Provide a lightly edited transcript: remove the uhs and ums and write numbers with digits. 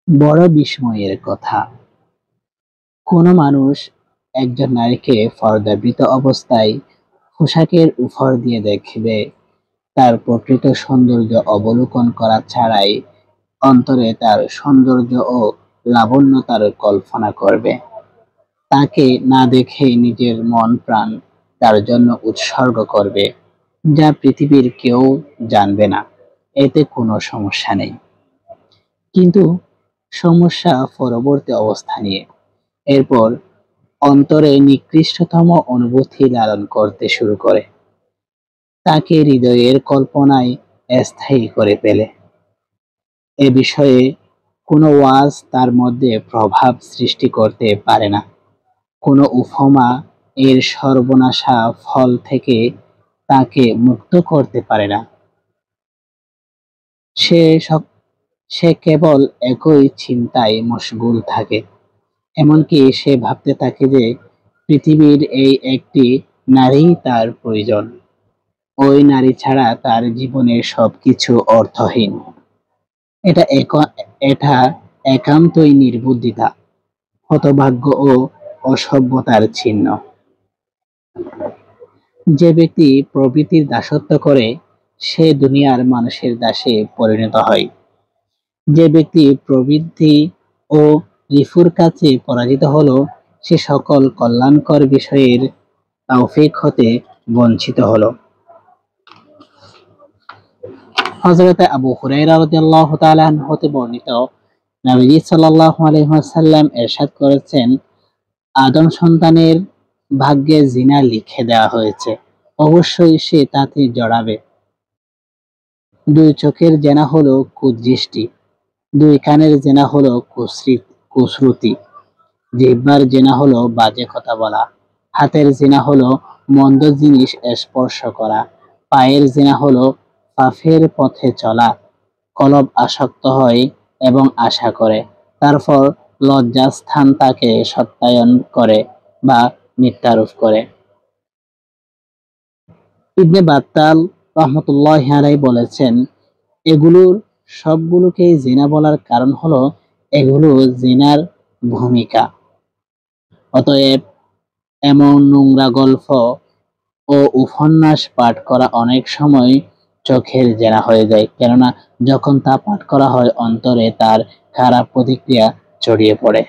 বড় বিস্ময়ের কথা, কোনো মানুষ একজন নারীকে পর্দাবৃত অবস্থায় পোশাকের উপর দিয়ে দেখবে, তার প্রকৃত সৌন্দর্য অবলোকন করা ছাড়াই অন্তরে তার সৌন্দর্য ও লাবণ্যতার কল্পনা করবে। তাকে না দেখেই নিজের মন প্রাণ তার জন্য উৎসর্গ করবে, যা পৃথিবীর কেউ জানবে না। এতে কোনো সমস্যা নেই। কিন্তু সমস্যা পরবর্তী অবস্থা নিয়ে। এরপর অন্তরে নিকৃষ্টতম অনুভূতি লালন করতে শুরু করে, তাকে হৃদয়ের কল্পনায় স্থায়ী করে ফেলে। এ বিষয়ে কোনো ওয়াজ তার মধ্যে প্রভাব সৃষ্টি করতে পারে না, কোনো উপমা এর সর্বনাশা ফল থেকে তাকে মুক্ত করতে পারে না। সে সব সে কেবল একই চিন্তায় মশগুল থাকে। এমনকি সে ভাবতে থাকে যে পৃথিবীর এই একটি নারীই তার প্রয়োজন। ওই নারী ছাড়া তার জীবনের সবকিছু অর্থহীন। এটা এটা একান্তই নির্বুদ্ধিতা, হতভাগ্য ও অসভ্যতার চিহ্ন। যে ব্যক্তি প্রবৃত্তির দাসত্ব করে, সে দুনিয়ার মানুষের দাসে পরিণত হয়। যে ব্যক্তি প্রবৃত্তি ও রিফুর কাছে পরাজিত হলো, সে সকল কল্যাণকর বিষয়ের তৌফিক হতে বঞ্চিত হলো। হযরত আবু হুরায়রা রাদিয়াল্লাহু তাআলা আনহু হতে বর্ণিত, নবীজি সাল্লাল্লাহু আলাইহি ওয়াসাল্লাম ইরশাদ করেছেন, আদম সন্তানের ভাগ্যে জিনা লিখে দেওয়া হয়েছে, অবশ্যই সে তাতে জড়াবে। দুই চোখের জেনা হলো কুদৃষ্টি, দুই কানের জেনা হলো কুশ্রুতি, জিহ্বার জেনা হলো বাজে কথা বলা, হাতের জেনা হলো মন্দ জিনিস স্পর্শ করা, পায়ের জেনা হলো পাপের পথে চলা। কলব আসক্ত হয় এবং আশা করে, তারপর লজ্জাস্থান তাকে সত্যায়ন করে বা মিথ্যারোপ করে। ইবনে বাত্তাল রাহমাতুল্লাহি আলাইহি বলেছেন, এগুলোর সবগুলোকেই জিনা বলার কারণ হলো এগুলো জিনার ভূমিকা। অতএব এমন নোংরা গল্প ও উপন্যাস পাঠ করা অনেক সময় চোখের জেনা হয়ে যায়, কেননা যখন তা পাঠ করা হয় অন্তরে তার খারাপ প্রতিক্রিয়া ছড়িয়ে পড়ে।